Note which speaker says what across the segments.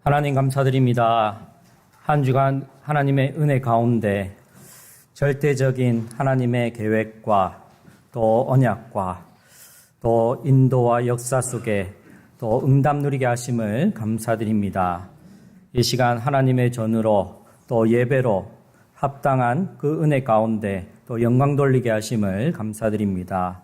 Speaker 1: 하나님 감사드립니다. 한 주간 하나님의 은혜 가운데 절대적인 하나님의 계획과 또 언약과 또 인도와 역사 속에 또 응답 누리게 하심을 감사드립니다. 이 시간 하나님의 전으로 또 예배로 합당한 그 은혜 가운데 또 영광 돌리게 하심을 감사드립니다.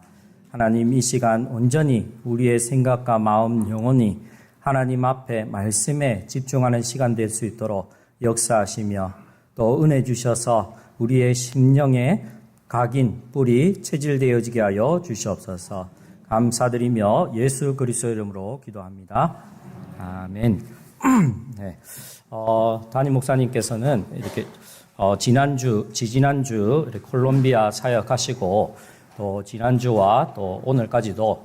Speaker 1: 하나님, 이 시간 온전히 우리의 생각과 마음, 영혼이 하나님 앞에 말씀에 집중하는 시간 될 수 있도록 역사하시며 또 은혜 주셔서 우리의 심령에 각인, 뿌리 체질되어지게 하여 주시옵소서. 감사드리며 예수 그리스도 이름으로 기도합니다. 아멘. 네. 담임 목사님께서는 이렇게 지지난주 이렇게 콜롬비아 사역하시고 또 지난주와 또 오늘까지도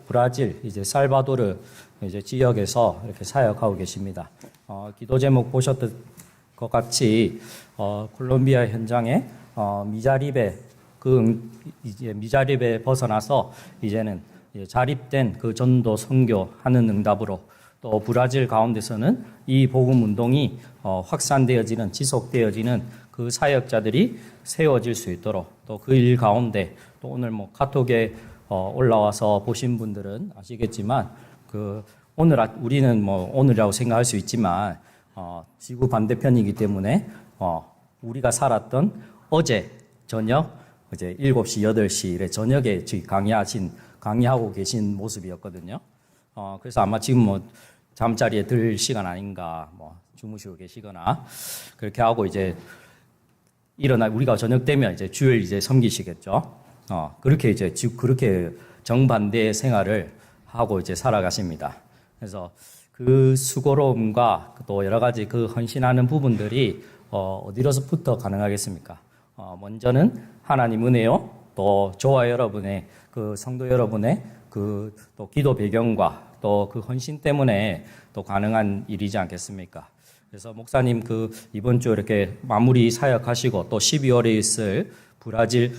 Speaker 1: 브라질 이제 살바도르 이제 지역에서 이렇게 사역하고 계십니다. 기도 제목 보셨던 것 같이 콜롬비아 현장에 미자립에 벗어나서 이제는 자립된 그 전도 선교하는 응답으로 또 브라질 가운데서는 이 복음 운동이 확산되어지는 지속되어지는 그 사역자들이 세워질 수 있도록 또 그 일 가운데 또 오늘 카톡에 올라와서 보신 분들은 아시겠지만 우리는 오늘이라고 생각할 수 있지만 지구 반대편이기 때문에 우리가 살았던 어제 저녁 이제 7시 8시 저녁에 강의하고 계신 모습이었거든요. 그래서 아마 지금 잠자리에 들 시간 아닌가 주무시고 계시거나 그렇게 하고 이제 우리가 저녁 되면 이제 주일 이제 섬기시겠죠. 그렇게 정반대의 생활을 하고 이제 살아가십니다. 그래서 그 수고로움과 또 여러 가지 그 헌신하는 부분들이 어디로서부터 가능하겠습니까? 먼저는 하나님 은혜요, 또 저와 여러분의 그 성도 여러분의 그 또 기도 배경과 또 그 헌신 때문에 또 가능한 일이지 않겠습니까? 그래서 목사님 이번 주 이렇게 마무리 사역하시고 또 12월에 있을 브라질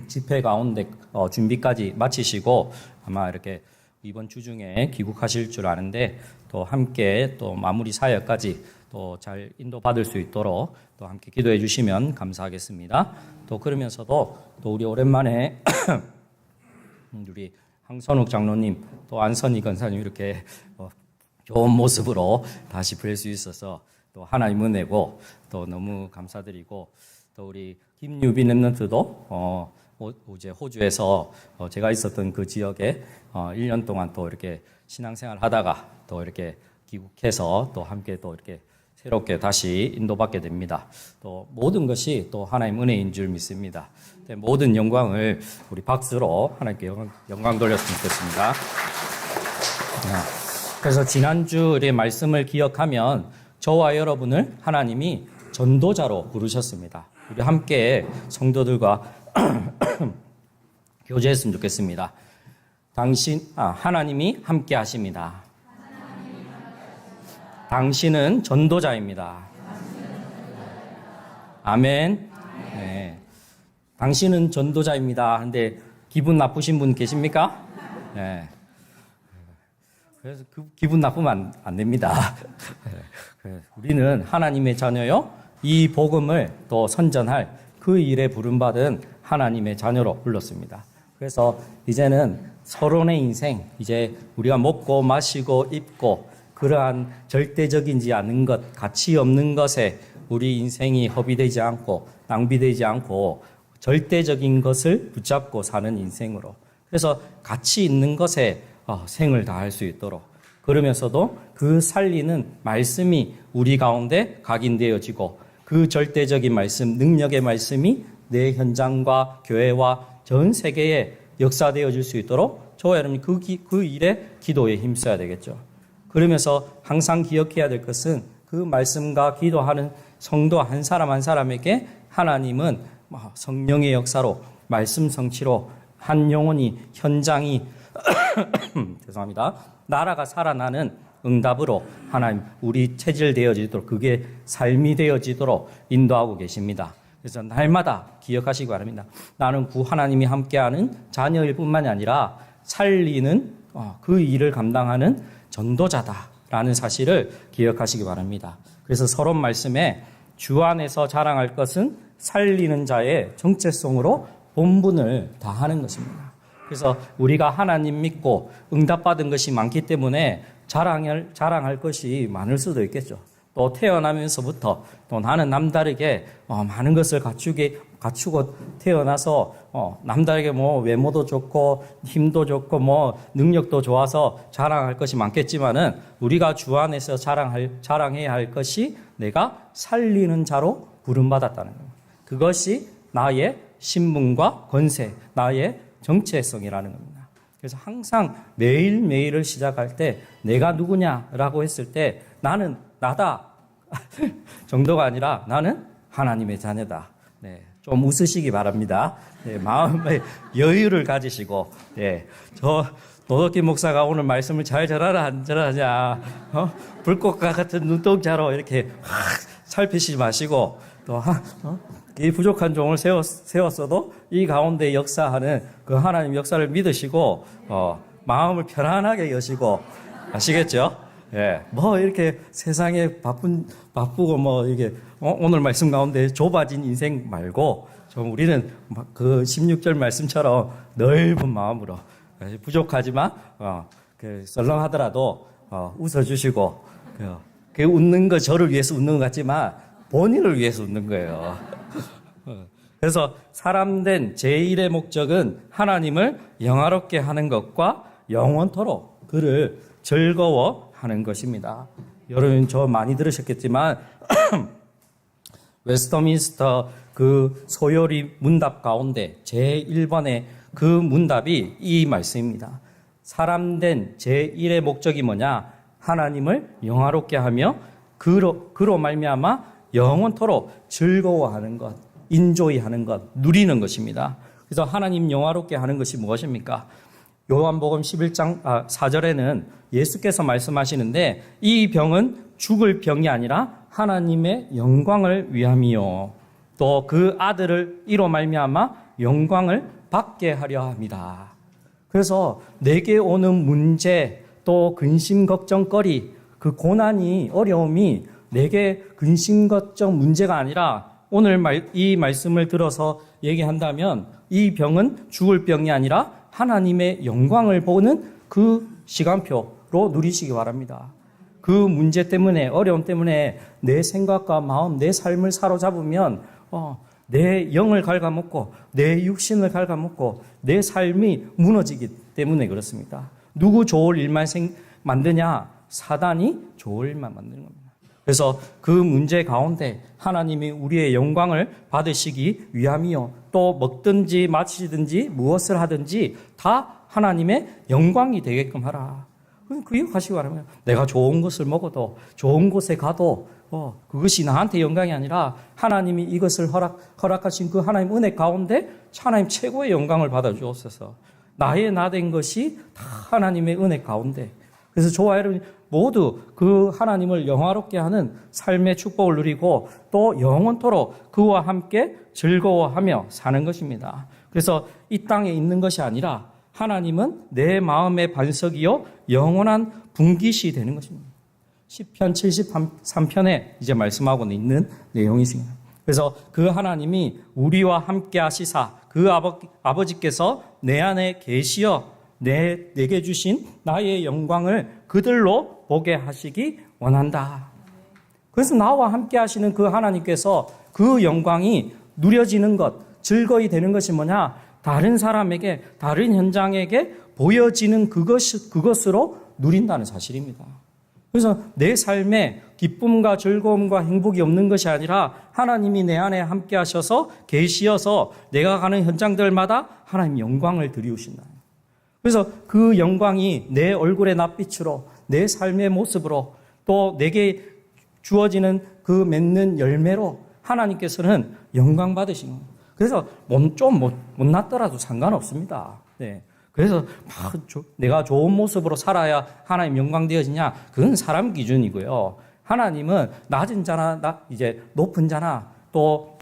Speaker 1: 집회 가운데 준비까지 마치시고 아마 이렇게 이번 주 중에 귀국하실 줄 아는데 또 함께 또 마무리 사역까지 또 잘 인도받을 수 있도록 또 함께 기도해 주시면 감사하겠습니다. 또 그러면서도 또 우리 오랜만에 우리 황선욱 장로님 또 안선희 권사님 이렇게 좋은 모습으로 다시 뵐 수 있어서 또 하나님 은혜고 또 너무 감사드리고 또 우리 김유빈 랩런트도 이제 호주에서 제가 있었던 그 지역에 1년 동안 또 이렇게 신앙생활 하다가 또 이렇게 귀국해서 또 함께 또 이렇게 새롭게 다시 인도받게 됩니다. 또 모든 것이 또 하나님 은혜인 줄 믿습니다. 모든 영광을 우리 박수로 하나님께 영광 돌렸으면 좋겠습니다. 그래서 지난주의 말씀을 기억하면 저와 여러분을 하나님이 전도자로 부르셨습니다. 우리 함께 성도들과 교제했으면 좋겠습니다. 하나님이 함께 하십니다. 당신은 전도자입니다. 아멘. 네. 당신은 전도자입니다. 근데 기분 나쁘신 분 계십니까? 네. 그래서 기분 나쁘면 안 됩니다. 우리는 하나님의 자녀요. 이 복음을 또 선전할 그 일에 부름받은 하나님의 자녀로 불렀습니다. 그래서 이제는 서론의 인생, 이제 우리가 먹고 마시고 입고 그러한 절대적이지 않은 것, 가치 없는 것에 우리 인생이 허비되지 않고 낭비되지 않고 절대적인 것을 붙잡고 사는 인생으로. 그래서 가치 있는 것에 생을 다할 수 있도록 그러면서도 그 살리는 말씀이 우리 가운데 각인되어지고 그 절대적인 말씀, 능력의 말씀이 내 현장과 교회와 전 세계에 역사되어질 수 있도록 저와 여러분이 그 일에 기도에 힘써야 되겠죠. 그러면서 항상 기억해야 될 것은 그 말씀과 기도하는 성도 한 사람 한 사람에게 하나님은 성령의 역사로 말씀 성취로 한 영혼이 현장이 죄송합니다. 나라가 살아나는 응답으로 하나님 우리 체질 되어지도록 그게 삶이 되어지도록 인도하고 계십니다. 그래서 날마다 기억하시기 바랍니다. 나는 하나님이 함께하는 자녀일 뿐만이 아니라 살리는 그 일을 감당하는 전도자다 라는 사실을 기억하시기 바랍니다. 그래서 서론 말씀에 주 안에서 자랑할 것은 살리는 자의 정체성으로 본분을 다하는 것입니다. 그래서 우리가 하나님 믿고 응답받은 것이 많기 때문에 자랑할 것이 많을 수도 있겠죠. 또 태어나면서부터 또 나는 남다르게 많은 것을 갖추고 태어나서 남다르게 외모도 좋고 힘도 좋고 능력도 좋아서 자랑할 것이 많겠지만은 우리가 주 안에서 자랑해야 할 것이 내가 살리는 자로 부름받았다는 겁니다. 그것이 나의 신분과 권세, 나의 정체성이라는 겁니다. 그래서 항상 매일매일을 시작할 때 내가 누구냐라고 했을 때 나는 나다 정도가 아니라 나는 하나님의 자녀다. 네, 좀 웃으시기 바랍니다. 네, 마음의 여유를 가지시고, 네, 저 노덕기 목사가 오늘 말씀을 잘 전하라 안 전하냐, 불꽃과 같은 눈동자로 이렇게 살피시지 마시고 또 이 부족한 종을 세웠어도 이 가운데 역사하는 그 하나님 역사를 믿으시고 마음을 편안하게 여시고 아시겠죠? 예, 이렇게 세상에 바쁘고 이게 오늘 말씀 가운데 좁아진 인생 말고 좀 우리는 그 16절 말씀처럼 넓은 마음으로 부족하지만 썰렁하더라도 웃어주시고 그 웃는 거 저를 위해서 웃는 것 같지만 본인을 위해서 웃는 거예요. 그래서 사람된 제1의 목적은 하나님을 영화롭게 하는 것과 영원토록 그를 즐거워하는 것입니다. 여러분 저 많이 들으셨겠지만 웨스터민스터 그 소요리 문답 가운데 제1번의 그 문답이 이 말씀입니다. 사람된 제1의 목적이 뭐냐? 하나님을 영화롭게 하며 그로 말미암아 영원토록 즐거워하는 것, 인조이하는 것, 누리는 것입니다. 그래서 하나님 영화롭게 하는 것이 무엇입니까? 요한복음 11장 4절에는 예수께서 말씀하시는데 이 병은 죽을 병이 아니라 하나님의 영광을 위함이요 또 그 아들을 이로 말미암아 영광을 받게 하려 합니다. 그래서 내게 오는 문제 또 근심 걱정거리 그 고난이 어려움이 내게 근심 걱정 문제가 아니라 오늘 이 말씀을 들어서 얘기한다면 이 병은 죽을 병이 아니라 하나님의 영광을 보는 그 시간표로 누리시기 바랍니다. 그 문제 때문에 어려움 때문에 내 생각과 마음 내 삶을 사로잡으면 내 영을 갉아먹고 내 육신을 갉아먹고 내 삶이 무너지기 때문에 그렇습니다. 누구 좋을 일만 만드냐? 사단이 좋을 일만 만드는 겁니다. 그래서 그 문제 가운데 하나님이 우리의 영광을 받으시기 위함이요 또 먹든지 마시든지 무엇을 하든지 다 하나님의 영광이 되게끔 하라. 기억하시기 바랍니다. 내가 좋은 것을 먹어도 좋은 곳에 가도 그것이 나한테 영광이 아니라 하나님이 이것을 허락하신 그 하나님 은혜 가운데 하나님 최고의 영광을 받아주옵소서. 나의 나된 것이 다 하나님의 은혜 가운데. 그래서 저와 여러분 모두 그 하나님을 영화롭게 하는 삶의 축복을 누리고 또 영원토록 그와 함께 즐거워하며 사는 것입니다. 그래서 이 땅에 있는 것이 아니라 하나님은 내 마음의 반석이요 영원한 분깃이 되는 것입니다. 시편 73편에 이제 말씀하고 있는 내용이십니다. 그래서 그 하나님이 우리와 함께 하시사 그 아버지께서 내 안에 계시어 내게 주신 나의 영광을 그들로 보게 하시기 원한다. 그래서 나와 함께 하시는 그 하나님께서 그 영광이 누려지는 것, 즐거이 되는 것이 뭐냐? 다른 사람에게, 다른 현장에게 보여지는 그것으로 누린다는 사실입니다. 그래서 내 삶에 기쁨과 즐거움과 행복이 없는 것이 아니라 하나님이 내 안에 함께 하셔서 계시어서 내가 가는 현장들마다 하나님 영광을 드리우신다. 그래서 그 영광이 내 얼굴의 낯빛으로 내 삶의 모습으로 또 내게 주어지는 그 맺는 열매로 하나님께서는 영광 받으시는 거예요. 그래서 좀 못났더라도 상관없습니다. 네. 그래서 내가 좋은 모습으로 살아야 하나님 영광 되어지냐? 그건 사람 기준이고요. 하나님은 낮은 자나 이제 높은 자나 또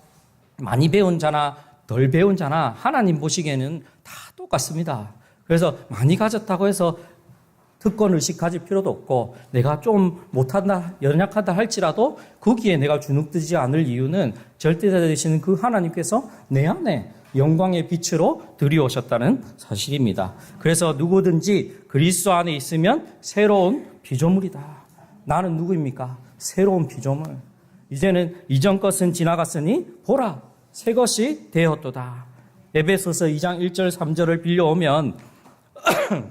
Speaker 1: 많이 배운 자나 덜 배운 자나 하나님 보시기에는 다 똑같습니다. 그래서 많이 가졌다고 해서 특권 의식 가질 필요도 없고 내가 좀 못한다, 연약하다 할지라도 거기에 내가 주눅들지 않을 이유는 절대자 되시는 그 하나님께서 내 안에 영광의 빛으로 들이오셨다는 사실입니다. 그래서 누구든지 그리스도 안에 있으면 새로운 피조물이다. 나는 누구입니까? 새로운 피조물. 이제는 이전 것은 지나갔으니 보라, 새 것이 되었도다. 에베소서 2장 1절 3절을 빌려오면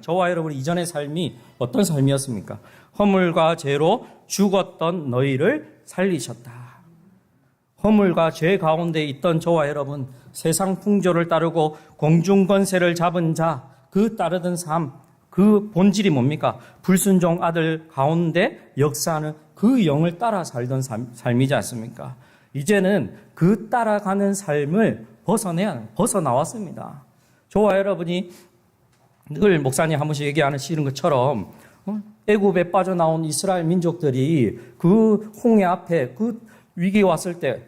Speaker 1: 저와 여러분 이전의 삶이 어떤 삶이었습니까? 허물과 죄로 죽었던 너희를 살리셨다. 허물과 죄 가운데 있던 저와 여러분, 세상 풍조를 따르고 공중 권세를 잡은 자, 그 따르던 삶, 그 본질이 뭡니까? 불순종 아들 가운데 역사하는 그 영을 따라 살던 삶이지 않습니까? 이제는 그 따라가는 삶을 벗어나왔습니다. 저와 여러분이 늘 목사님 한 번씩 얘기하시는 것처럼 애굽에 빠져나온 이스라엘 민족들이 그 홍해 앞에 그 위기 왔을 때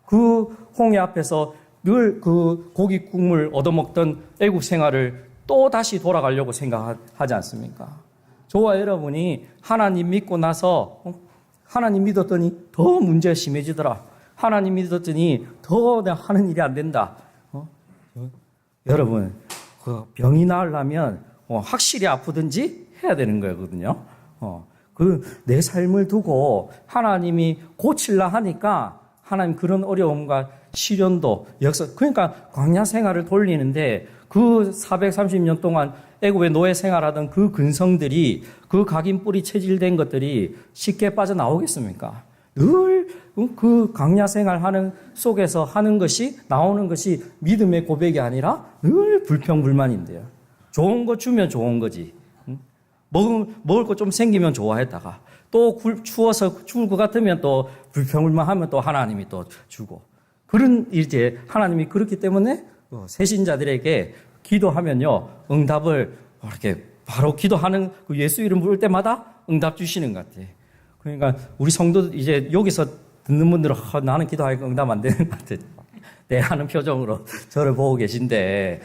Speaker 1: 그 홍해 앞에서 늘 그 고기 국물 얻어먹던 애국 생활을 또 다시 돌아가려고 생각하지 않습니까? 저와 여러분이 하나님 믿고 나서 하나님 믿었더니 더 문제가 심해지더라. 하나님 믿었더니 더 내가 하는 일이 안 된다. 여러분, 그 병이 나으려면 확실히 아프든지 해야 되는 거거든요. 내 삶을 두고 하나님이 고칠라 하니까 하나님 그런 어려움과 시련도 그러니까 광야 생활을 돌리는데 그 430년 동안 애굽에 노예 생활하던 그 근성들이 그 각인 뿌리 체질된 것들이 쉽게 빠져나오겠습니까? 늘 그 강야 생활하는 속에서 하는 것이 나오는 것이 믿음의 고백이 아니라 늘 불평불만인데요. 좋은 거 주면 좋은 거지. 먹을 거 좀 생기면 좋아했다가 또 추워서 죽을 것 같으면 또 불평불만하면 또 하나님이 또 주고 그런 이제 하나님이 그렇기 때문에 새신자들에게 기도하면요 응답을 이렇게 바로 기도하는 그 예수 이름 부를 때마다 응답 주시는 것 같아요. 그러니까 우리 성도 이제 여기서 듣는 분들은 나는 기도하니까 응답 안 되는 것 같아. 네 하는 표정으로 저를 보고 계신데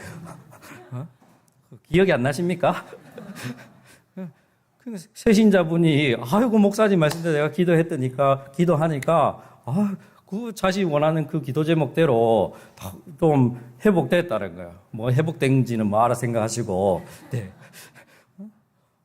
Speaker 1: 기억이 안 나십니까? 새신자분이 아이고 목사님 말씀대로 내가 기도하니까 그 자신이 원하는 그 기도 제목대로 좀 회복됐다는 거예요. 뭐 회복된지는 뭐 알아 생각하시고. 네.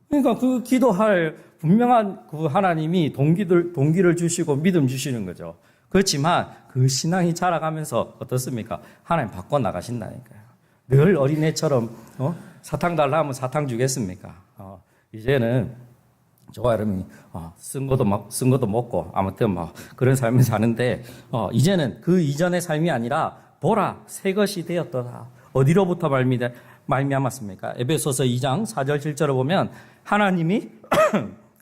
Speaker 1: 그러니까 그 기도할 분명한 그 하나님이 동기를 주시고 믿음 주시는 거죠. 그렇지만 그 신앙이 자라가면서 어떻습니까? 하나님 바꿔 나가신다니까요. 늘 어린애처럼 사탕 달라 하면 사탕 주겠습니까? 이제는 저와 여러분이 쓴 것도 먹고 아무튼 뭐 그런 삶을 사는데 이제는 그 이전의 삶이 아니라 보라 새 것이 되었더라. 어디로부터 말미암았습니까? 에베소서 2장 4절 7절을 보면 하나님이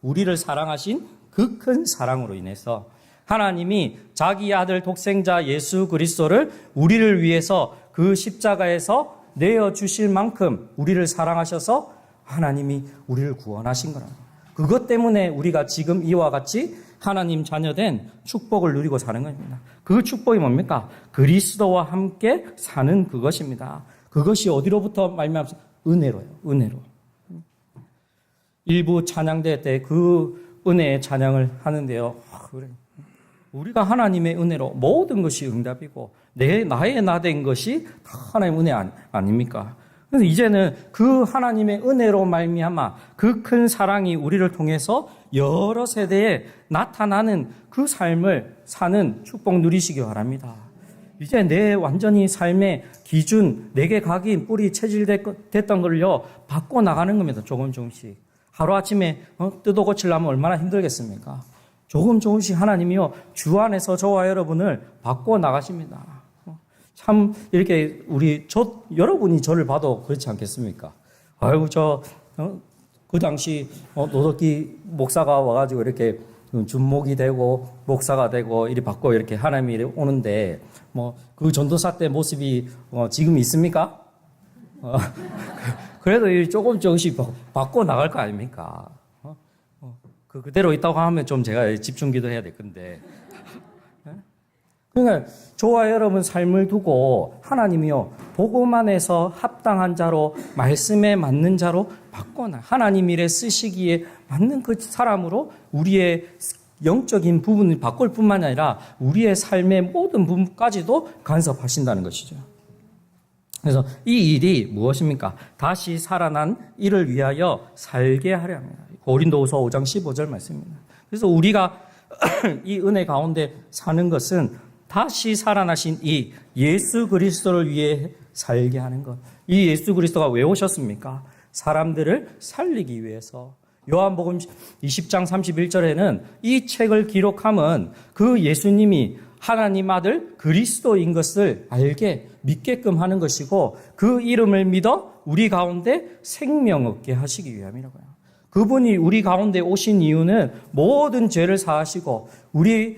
Speaker 1: 우리를 사랑하신 그 큰 사랑으로 인해서 하나님이 자기 아들 독생자 예수 그리스도를 우리를 위해서 그 십자가에서 내어주실 만큼 우리를 사랑하셔서 하나님이 우리를 구원하신 거라고. 그것 때문에 우리가 지금 이와 같이 하나님 자녀된 축복을 누리고 사는 겁니다. 그 축복이 뭡니까? 그리스도와 함께 사는 그것입니다. 그것이 어디로부터 말미암습니까? 은혜로요. 은혜로. 일부 찬양대 때 그 은혜의 찬양을 하는데요. 그래. 우리가 하나님의 은혜로 모든 것이 응답이고 나의 나 된 것이 다 하나님의 은혜 아닙니까? 그래서 이제는 그 하나님의 은혜로 말미암아 그 큰 사랑이 우리를 통해서 여러 세대에 나타나는 그 삶을 사는 축복 누리시기 바랍니다. 이제 내 완전히 삶의 기준, 내게 각인, 뿌리 체질됐던 걸요 바꿔 나가는 겁니다. 조금씩. 하루아침에 뜯어 고치려면 얼마나 힘들겠습니까? 조금씩 하나님이요 주 안에서 저와 여러분을 바꿔 나가십니다. 참 이렇게 여러분이 저를 봐도 그렇지 않겠습니까? 아이고 그 당시 노덕기 목사가 와가지고 이렇게 준목이 되고 목사가 되고 이리 바꿔 이렇게 하나님이 오는데 뭐 그 전도사 때 모습이 지금 있습니까? 그래도 조금씩 바꿔 나갈 거 아닙니까? 그대로 있다고 하면 좀 제가 집중 기도해야 될 건데. 그러니까 저와 여러분 삶을 두고 하나님이요, 복음 안에서 합당한 자로, 말씀에 맞는 자로 바꿔놔. 하나님 일에 쓰시기에 맞는 그 사람으로 우리의 영적인 부분을 바꿀 뿐만 아니라 우리의 삶의 모든 부분까지도 간섭하신다는 것이죠. 그래서 이 일이 무엇입니까? 다시 살아난 이를 위하여 살게 하려 합니다. 고린도후서 5장 15절 말씀입니다. 그래서 우리가 이 은혜 가운데 사는 것은 다시 살아나신 이 예수 그리스도를 위해 살게 하는 것. 이 예수 그리스도가 왜 오셨습니까? 사람들을 살리기 위해서. 요한복음 20장 31절에는 이 책을 기록함은 그 예수님이 하나님 아들 그리스도인 것을 알게 믿게끔 하는 것이고, 그 이름을 믿어 우리 가운데 생명 얻게 하시기 위함이라고요. 그분이 우리 가운데 오신 이유는 모든 죄를 사하시고 우리의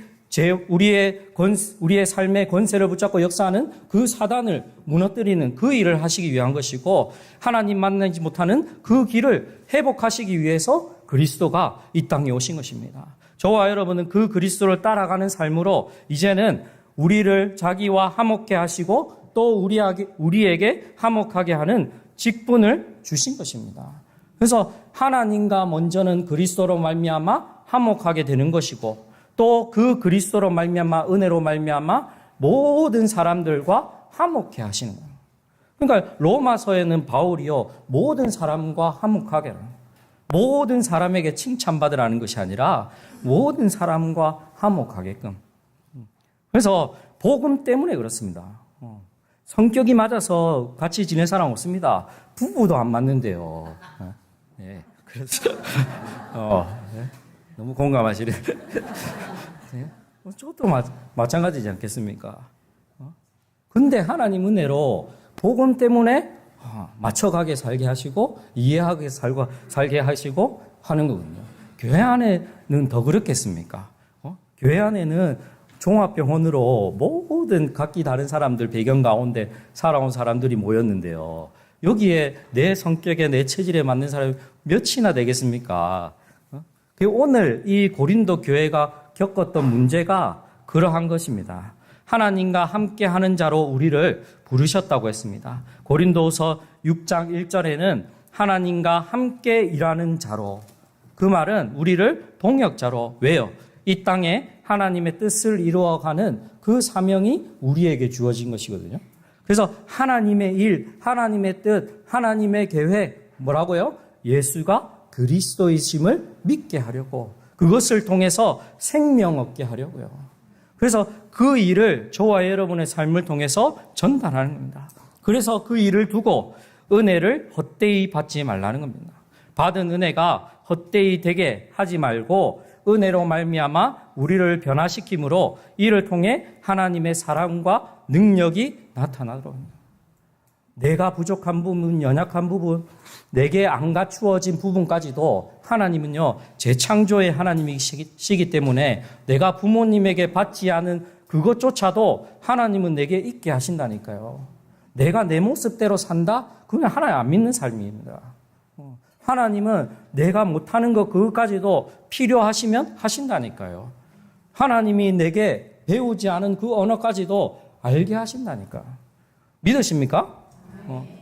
Speaker 1: 삶의 권세를 붙잡고 역사하는 그 사단을 무너뜨리는 그 일을 하시기 위한 것이고, 하나님 만나지 못하는 그 길을 회복하시기 위해서 그리스도가 이 땅에 오신 것입니다. 저와 여러분은 그 그리스도를 따라가는 삶으로 이제는 우리를 자기와 화목케 하시고 또 우리에게 화목하게 하는 직분을 주신 것입니다. 그래서 하나님과 먼저는 그리스도로 말미암아 화목하게 되는 것이고, 또 그 그리스도로 말미암아 은혜로 말미암아 모든 사람들과 화목케 하시는 거예요. 그러니까 로마서에는 바울이요, 모든 사람과 화목하게 하는, 모든 사람에게 칭찬받으라는 것이 아니라 모든 사람과 화목하게끔. 그래서 복음 때문에 그렇습니다. 성격이 맞아서 같이 지낼 사람 없습니다. 부부도 안 맞는데요. 네, 그래서 네. 너무 공감하시네. 네? 저도 마찬가지지 않겠습니까? 근데 하나님 은혜로 복음 때문에 맞춰가게 살게 하시고 이해하게 살게 하시고 하는 거거든요. 교회 안에는 더 그렇겠습니까? 교회 안에는 종합병원으로 모든 각기 다른 사람들 배경 가운데 살아온 사람들이 모였는데요. 여기에 내 성격에 내 체질에 맞는 사람이 몇이나 되겠습니까? 오늘 이 고린도 교회가 겪었던 문제가 그러한 것입니다. 하나님과 함께하는 자로 우리를 부르셨다고 했습니다. 고린도서 6장 1절에는 하나님과 함께 일하는 자로, 그 말은 우리를 동역자로, 왜요? 이 땅에 하나님의 뜻을 이루어가는 그 사명이 우리에게 주어진 것이거든요. 그래서 하나님의 일, 하나님의 뜻, 하나님의 계획, 뭐라고요? 예수가 그리스도이심을 믿게 하려고, 그것을 통해서 생명 얻게 하려고요. 그래서 그 일을 저와 여러분의 삶을 통해서 전달하는 겁니다. 그래서 그 일을 두고 은혜를 헛되이 받지 말라는 겁니다. 받은 은혜가 헛되이 되게 하지 말고 은혜로 말미암아 우리를 변화시킴으로 이를 통해 하나님의 사랑과 능력이 나타나도록 합니다. 내가 부족한 부분, 연약한 부분, 내게 안 갖추어진 부분까지도 하나님은요, 재창조의 하나님이시기 때문에 내가 부모님에게 받지 않은 그것조차도 하나님은 내게 있게 하신다니까요. 내가 내 모습대로 산다? 그건 하나님 안 믿는 삶입니다. 하나님은 내가 못하는 것 그것까지도 필요하시면 하신다니까요. 하나님이 내게 배우지 않은 그 언어까지도 알게 하신다니까. 믿으십니까?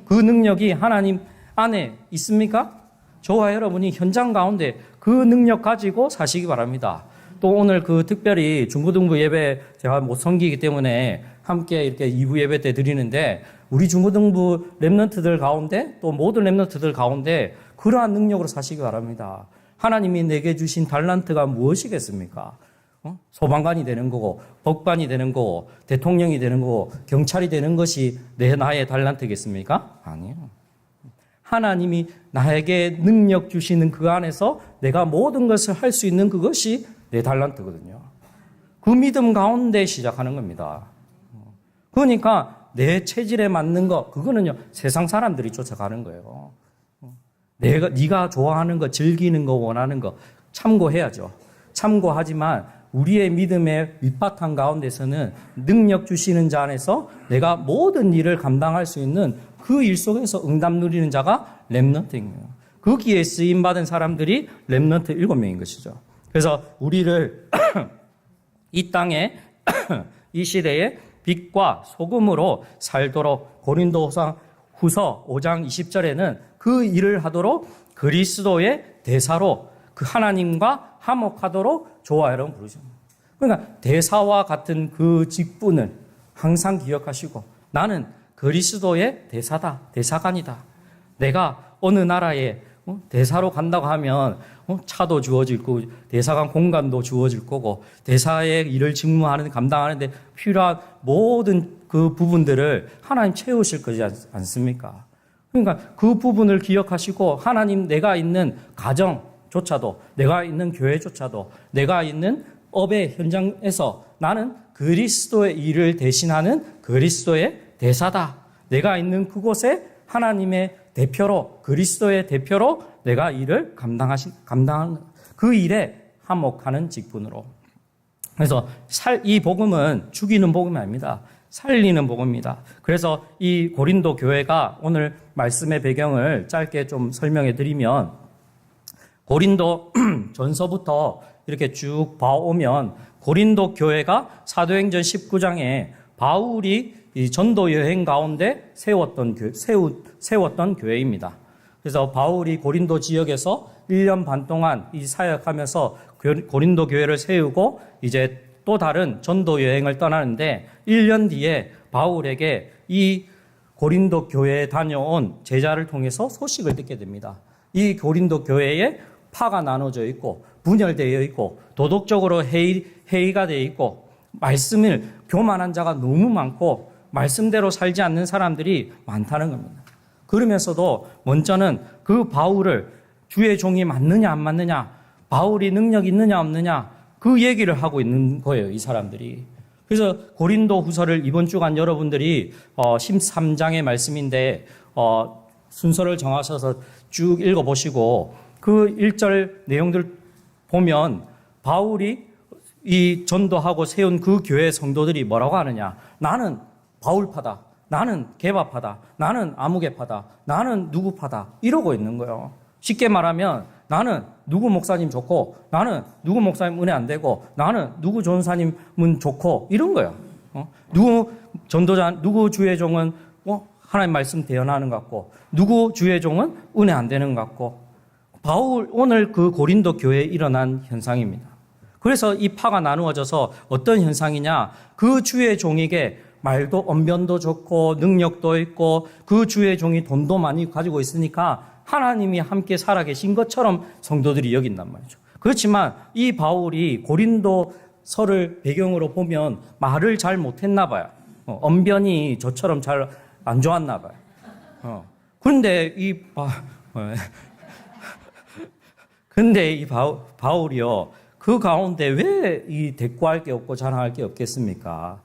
Speaker 1: 그 능력이 하나님 안에 있습니까? 저와 여러분이 현장 가운데 그 능력 가지고 사시기 바랍니다. 또 오늘 그 특별히 중고등부 예배 제가 못 섬기기 때문에 함께 이렇게 2부 예배 때 드리는데, 우리 중고등부 렘넌트들 가운데 또 모든 렘넌트들 가운데 그러한 능력으로 사시기 바랍니다. 하나님이 내게 주신 달란트가 무엇이겠습니까? 소방관이 되는 거고, 법관이 되는 거고, 대통령이 되는 거고, 경찰이 되는 것이 나의 달란트겠습니까? 아니에요. 하나님이 나에게 능력 주시는 그 안에서 내가 모든 것을 할 수 있는 그것이 내 달란트거든요. 그 믿음 가운데 시작하는 겁니다. 그러니까 내 체질에 맞는 거, 그거는요, 세상 사람들이 쫓아가는 거예요. 네가 좋아하는 거, 즐기는 거, 원하는 거 참고해야죠. 참고하지만 우리의 믿음의 밑바탕 가운데서는 능력 주시는 자 안에서 내가 모든 일을 감당할 수 있는 그 일 속에서 응답 누리는 자가 렘넌트입니다. 거기에 쓰임받은 사람들이 렘넌트 7명인 것이죠. 그래서 우리를 이 땅에 이 시대에 빛과 소금으로 살도록 고린도후서 5장 20절에는 그 일을 하도록 그리스도의 대사로 그 하나님과 화목하도록 조화하라고 부르십니다. 그러니까 대사와 같은 그 직분을 항상 기억하시고 나는 그리스도의 대사다, 대사관이다. 내가 어느 나라에 대사로 간다고 하면 차도 주어질 거고 대사관 공간도 주어질 거고 대사의 일을 직무하는 감당하는데 필요한 모든 그 부분들을 하나님 채우실 거지 않습니까? 그러니까 그 부분을 기억하시고 하나님 내가 있는 가정조차도 내가 있는 교회조차도 내가 있는 업의 현장에서 나는 그리스도의 일을 대신하는 그리스도의 대사다. 내가 있는 그곳에 하나님의 대표로 그리스도의 대표로 내가 일을 감당하는 그 일에 한몫하는 직분으로. 그래서 이 복음은 죽이는 복음이 아닙니다. 살리는 복음입니다. 그래서 이 고린도 교회가 오늘 말씀의 배경을 짧게 좀 설명해 드리면 고린도 전서부터 이렇게 쭉 봐오면 고린도 교회가 사도행전 19장에 바울이 이 전도 여행 가운데 세웠던 교회입니다. 그래서 바울이 고린도 지역에서 1년 반 동안 이 사역하면서 고린도 교회를 세우고 이제 또 다른 전도 여행을 떠나는데 1년 뒤에 바울에게 이 고린도 교회에 다녀온 제자를 통해서 소식을 듣게 됩니다. 이 고린도 교회에 파가 나눠져 있고 분열되어 있고 도덕적으로 해이가 되어 있고 말씀을 교만한 자가 너무 많고 말씀대로 살지 않는 사람들이 많다는 겁니다. 그러면서도 먼저는 그 바울을 주의 종이 맞느냐 안 맞느냐, 바울이 능력 있느냐 없느냐 그 얘기를 하고 있는 거예요, 이 사람들이. 그래서 고린도 후서를 이번 주간 여러분들이 13장의 말씀인데 순서를 정하셔서 쭉 읽어보시고 그 1절 내용들 보면 바울이 이 전도하고 세운 그 교회 성도들이 뭐라고 하느냐. 나는 바울파다. 나는 개바파다. 나는 아무개파다. 나는 누구파다. 이러고 있는 거예요. 쉽게 말하면 나는 누구 목사님 좋고 나는 누구 목사님 은혜 안 되고 나는 누구 전사님은 좋고 이런 거예요. 누구 전도자, 누구 주의 종은 하나님 말씀 대언하는 것 같고 누구 주의 종은 은혜 안 되는 것 같고 오늘 그 고린도 교회에 일어난 현상입니다. 그래서 이 파가 나누어져서 어떤 현상이냐 그 주의 종에게 말도 언변도 좋고 능력도 있고 그 주의 종이 돈도 많이 가지고 있으니까 하나님이 함께 살아계신 것처럼 성도들이 여긴단 말이죠. 그렇지만 이 바울이 고린도서를 배경으로 보면 말을 잘 못했나 봐요. 언변이 저처럼 잘 안 좋았나 봐요. 그런데 근데 이 바울이요 그 가운데 왜 이 대꾸할 게 없고 자랑할 게 없겠습니까?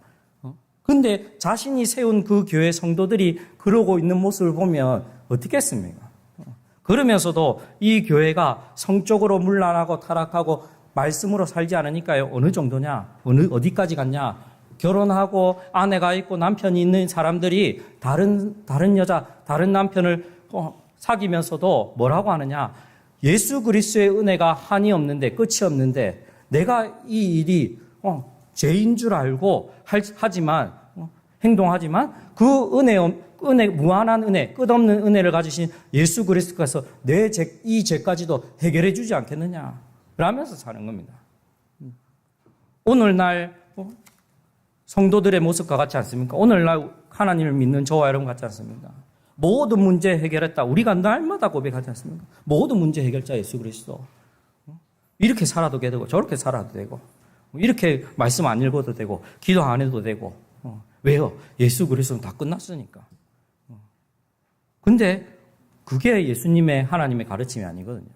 Speaker 1: 근데 자신이 세운 그 교회 성도들이 그러고 있는 모습을 보면 어떻겠습니까? 그러면서도 이 교회가 성적으로 문란하고 타락하고 말씀으로 살지 않으니까요. 어느 정도냐? 어디까지 갔냐? 결혼하고 아내가 있고 남편이 있는 사람들이 다른 여자, 다른 남편을 사귀면서도 뭐라고 하느냐? 예수 그리스도의 은혜가 한이 없는데 끝이 없는데 내가 이 일이 죄인 줄 알고 하지만 행동하지만 그 은혜 무한한 은혜 끝없는 은혜를 가지신 예수 그리스도께서 이 죄까지도 해결해 주지 않겠느냐 라면서 사는 겁니다. 오늘날 성도들의 모습과 같지 않습니까? 오늘날 하나님을 믿는 저와 여러분 같지 않습니까? 모든 문제 해결했다. 우리가 날마다 고백하지 않습니까? 모든 문제 해결자 예수 그리스도. 이렇게 살아도 되고 저렇게 살아도 되고 이렇게 말씀 안 읽어도 되고 기도 안 해도 되고 왜요? 예수 그리스도는 다 끝났으니까. 근데 그게 예수님의 하나님의 가르침이 아니거든요.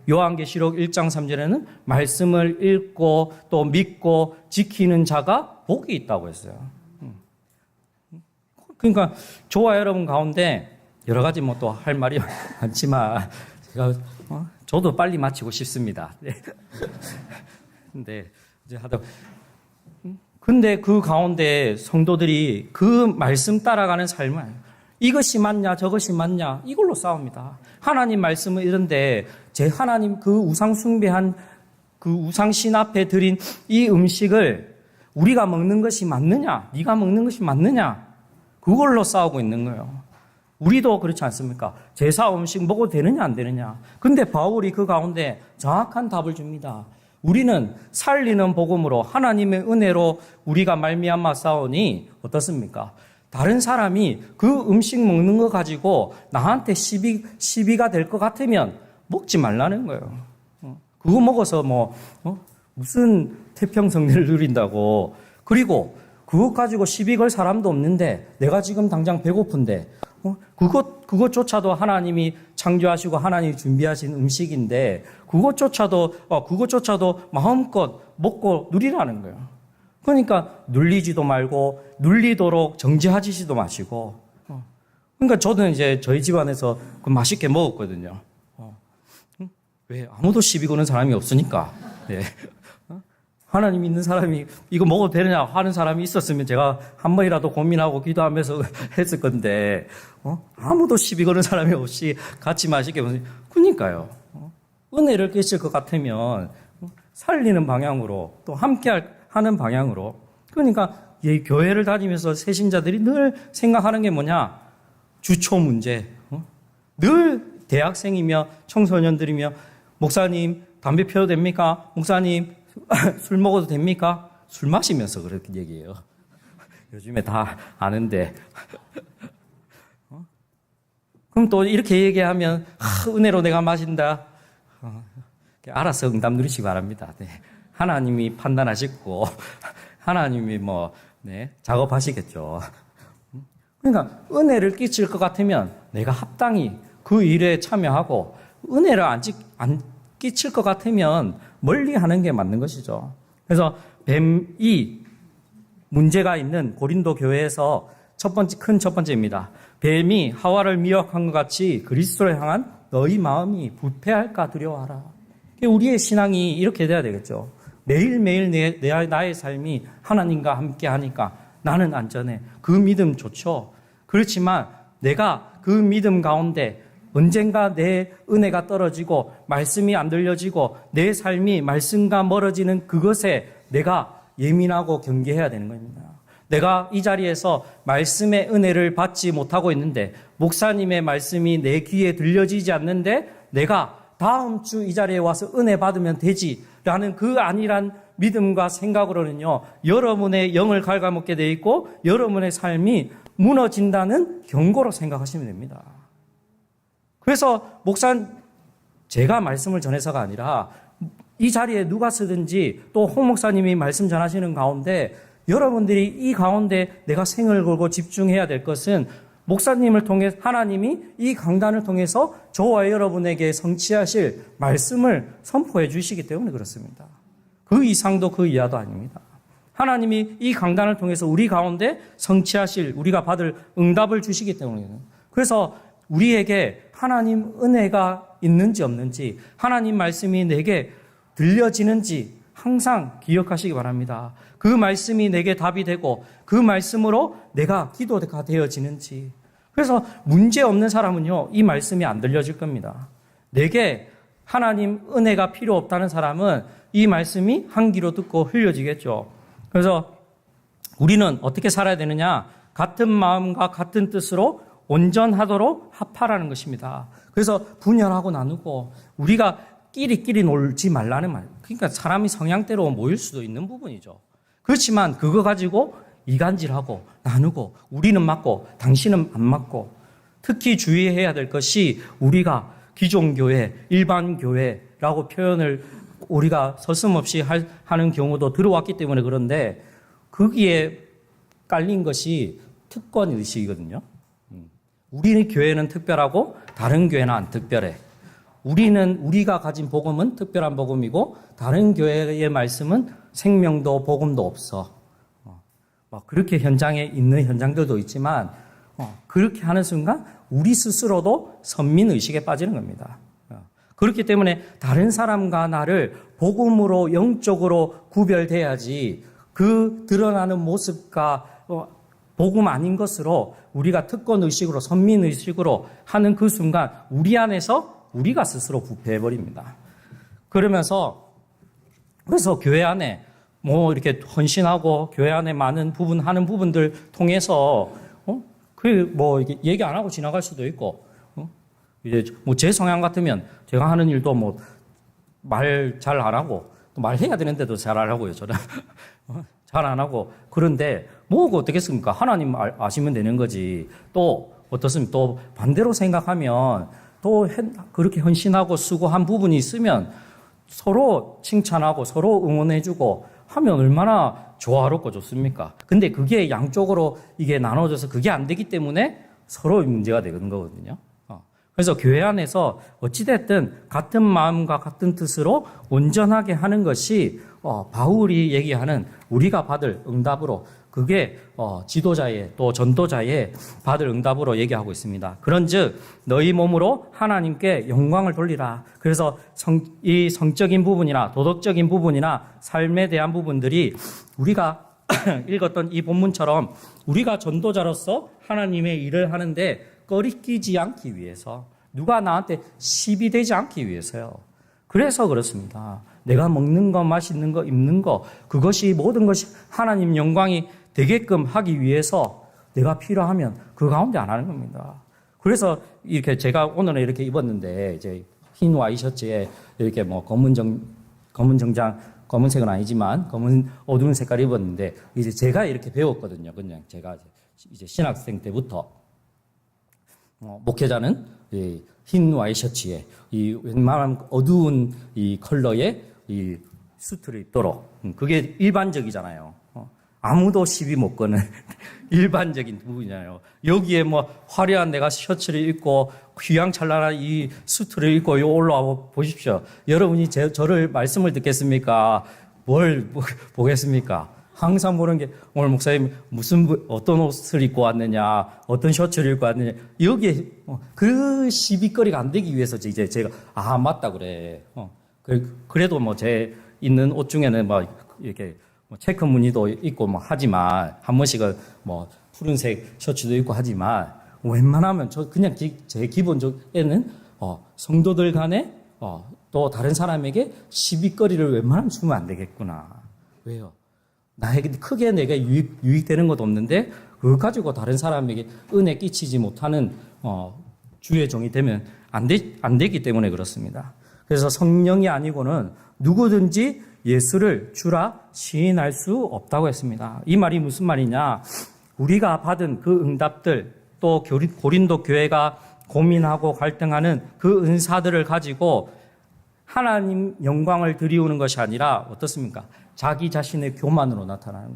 Speaker 1: 요한계시록 1장 3절에는 말씀을 읽고 또 믿고 지키는 자가 복이 있다고 했어요. 그러니까 저와 여러분 가운데 여러 가지 뭐 또 할 말이 많지만 제가 저도 빨리 마치고 싶습니다. 근데 이제 근데 그 가운데 성도들이 그 말씀 따라가는 삶을 이것이 맞냐 저것이 맞냐 이걸로 싸웁니다. 하나님 말씀은 이런데 제 하나님 그 우상 숭배한 그 우상신 앞에 드린 이 음식을 우리가 먹는 것이 맞느냐? 네가 먹는 것이 맞느냐? 그걸로 싸우고 있는 거예요. 우리도 그렇지 않습니까? 제사 음식 먹어도 되느냐 안 되느냐. 근데 바울이 그 가운데 정확한 답을 줍니다. 우리는 살리는 복음으로 하나님의 은혜로 우리가 말미암아 싸우니 어떻습니까? 다른 사람이 그 음식 먹는 거 가지고 나한테 시비가 될 것 같으면 먹지 말라는 거예요. 그거 먹어서 무슨 태평성대를 누린다고. 그리고 그것 가지고 시비 걸 사람도 없는데 내가 지금 당장 배고픈데 그것조차도 하나님이 창조하시고 하나님이 준비하신 음식인데 그것조차도 마음껏 먹고 누리라는 거예요. 그러니까 눌리지도 말고 눌리도록 정죄하지도 마시고. 그러니까 저는 이제 저희 집안에서 그 맛있게 먹었거든요. 왜? 아무도 시비 거는 사람이 없으니까. 네. 하나님 있는 사람이 이거 먹어도 되느냐 하는 사람이 있었으면 제가 한 번이라도 고민하고 기도하면서 했을 건데, 아무도 시비 거는 사람이 없이 같이 맛있게 먹으니까. 그러니까요. 은혜를 끼칠 것 같으면 살리는 방향으로 또 함께 하는 방향으로. 그러니까 이 교회를 다니면서 새신자들이 늘 생각하는 게 뭐냐? 주초 문제. 늘 대학생이며 청소년들이며 목사님 담배 피워도 됩니까? 목사님 술 먹어도 됩니까? 술 마시면서 그렇게 얘기해요. 요즘에 다 아는데. 그럼 또 이렇게 얘기하면 은혜로 내가 마신다. 알아서 응답 누리시기 바랍니다. 네. 하나님이 판단하시고 하나님이 작업하시겠죠. 그러니까 은혜를 끼칠 것 같으면 내가 합당히 그 일에 참여하고 은혜를 안 끼칠 것 같으면 멀리 하는 게 맞는 것이죠. 그래서 뱀이 문제가 있는 고린도 교회에서 첫 번째입니다. 뱀이 하와를 미혹한 것 같이 그리스도를 향한 너희 마음이 부패할까 두려워하라. 우리의 신앙이 이렇게 돼야 되겠죠. 매일매일 나의 삶이 하나님과 함께 하니까 나는 안전해. 그 믿음 좋죠. 그렇지만 내가 그 믿음 가운데 언젠가 내 은혜가 떨어지고 말씀이 안 들려지고 내 삶이 말씀과 멀어지는 그것에 내가 예민하고 경계해야 되는 겁니다. 내가 이 자리에서 말씀의 은혜를 받지 못하고 있는데 목사님의 말씀이 내 귀에 들려지지 않는데 내가 다음 주 이 자리에 와서 은혜 받으면 되지라는 그 안일한 믿음과 생각으로는요, 여러분의 영을 갉아먹게 돼 있고 여러분의 삶이 무너진다는 경고로 생각하시면 됩니다. 그래서 제가 말씀을 전해서가 아니라 이 자리에 누가 쓰든지 또 홍 목사님이 말씀 전하시는 가운데 여러분들이 이 가운데 내가 생을 걸고 집중해야 될 것은 목사님을 통해 하나님이 이 강단을 통해서 저와 여러분에게 성취하실 말씀을 선포해 주시기 때문에 그렇습니다. 그 이상도 그 이하도 아닙니다. 하나님이 이 강단을 통해서 우리 가운데 성취하실 우리가 받을 응답을 주시기 때문이에요. 그래서 우리에게 하나님 은혜가 있는지 없는지 하나님 말씀이 내게 들려지는지 항상 기억하시기 바랍니다. 그 말씀이 내게 답이 되고 그 말씀으로 내가 기도가 되어지는지. 그래서 문제 없는 사람은요, 이 말씀이 안 들려질 겁니다. 내게 하나님 은혜가 필요 없다는 사람은 이 말씀이 한 귀로 듣고 흘려지겠죠. 그래서 우리는 어떻게 살아야 되느냐? 같은 마음과 같은 뜻으로 온전하도록 합하라는 것입니다. 그래서 분열하고 나누고 우리가 끼리끼리 놀지 말라는 말. 그러니까 사람이 성향대로 모일 수도 있는 부분이죠. 그렇지만 그거 가지고 이간질하고 나누고 우리는 맞고 당신은 안 맞고, 특히 주의해야 될 것이 우리가 기존교회, 일반교회라고 표현을 우리가 서슴없이 하는 경우도 들어왔기 때문에 그런데 거기에 깔린 것이 특권의식이거든요. 우리 교회는 특별하고 다른 교회는 안 특별해. 우리가 가진 복음은 특별한 복음이고 다른 교회의 말씀은 생명도 복음도 없어. 그렇게 현장에 있는 현장들도 있지만 그렇게 하는 순간 우리 스스로도 선민의식에 빠지는 겁니다. 그렇기 때문에 다른 사람과 나를 복음으로 영적으로 구별돼야지 그 드러나는 모습과 복음 아닌 것으로 우리가 특권의식으로 선민의식으로 하는 그 순간 우리 안에서 우리가 스스로 부패해버립니다. 그래서 교회 안에 뭐 이렇게 헌신하고 교회 안에 많은 부분 하는 부분들 통해서 뭐 이렇게 얘기 안 하고 지나갈 수도 있고 이제 뭐 제 성향 같으면 제가 하는 일도 뭐 말 잘 안 하고 또 말해야 되는데도 잘 안 하고요. 저는 잘 안 하고 그런데 뭐가 어떻겠습니까? 하나님 아시면 되는 거지. 또 어떻습니까? 또 반대로 생각하면 또 그렇게 헌신하고 수고한 부분이 있으면 서로 칭찬하고 서로 응원해주고 하면 얼마나 조화롭고 좋습니까? 근데 그게 양쪽으로 이게 나눠져서 그게 안 되기 때문에 서로 문제가 되는 거거든요. 그래서 교회 안에서 어찌됐든 같은 마음과 같은 뜻으로 온전하게 하는 것이 바울이 얘기하는 우리가 받을 응답으로 그게 지도자의 또 전도자의 받을 응답으로 얘기하고 있습니다. 그런즉 너희 몸으로 하나님께 영광을 돌리라. 그래서 이 성적인 부분이나 도덕적인 부분이나 삶에 대한 부분들이 우리가 읽었던 이 본문처럼 우리가 전도자로서 하나님의 일을 하는데 꺼리끼지 않기 위해서 누가 나한테 시비 되지 않기 위해서요. 그래서 그렇습니다. 내가 먹는 거, 마시는 거, 입는 거 그것이 모든 것이 하나님 영광이 되게끔 하기 위해서 내가 필요하면 그 가운데 안 하는 겁니다. 그래서 이렇게 제가 오늘은 이렇게 입었는데 이제 흰 와이셔츠에 이렇게 뭐 검은 정장, 검은색은 아니지만 검은 어두운 색깔 입었는데 이제 제가 이렇게 배웠거든요. 그냥 제가 이제 신학생 때부터 목회자는 흰 와이셔츠에 이 웬만한 어두운 이 컬러의 이 수트를 입도록 그게 일반적이잖아요. 아무도 시비 못 거는 일반적인 부분이잖아요. 여기에 뭐 화려한 내가 셔츠를 입고 휘황찬란한 이 수트를 입고 올라와 보십시오. 여러분이 저를 말씀을 듣겠습니까? 뭘 보겠습니까? 항상 보는 게 오늘 목사님 어떤 옷을 입고 왔느냐, 어떤 셔츠를 입고 왔느냐. 여기에 그 시비거리가 안 되기 위해서 이제 제가 맞다 그래. 그래도 뭐 제 있는 옷 중에는 막 이렇게 체크 무늬도 있고 뭐 하지만 한 번씩은 뭐 푸른색 셔츠도 입고 하지만 웬만하면 저 그냥 제 기본적에는 성도들 간에 또 다른 사람에게 시비거리를 웬만하면 주면 안 되겠구나. 왜요? 나에게 크게 내가 유익되는 것도 없는데 그거 가지고 다른 사람에게 은혜 끼치지 못하는 주의 종이 되면 안 되기 때문에 그렇습니다. 그래서 성령이 아니고는 누구든지 예수를 주라 시인할 수 없다고 했습니다. 이 말이 무슨 말이냐? 우리가 받은 그 응답들 또 고린도 교회가 고민하고 갈등하는 그 은사들을 가지고 하나님 영광을 드리우는 것이 아니라 어떻습니까? 자기 자신의 교만으로 나타나는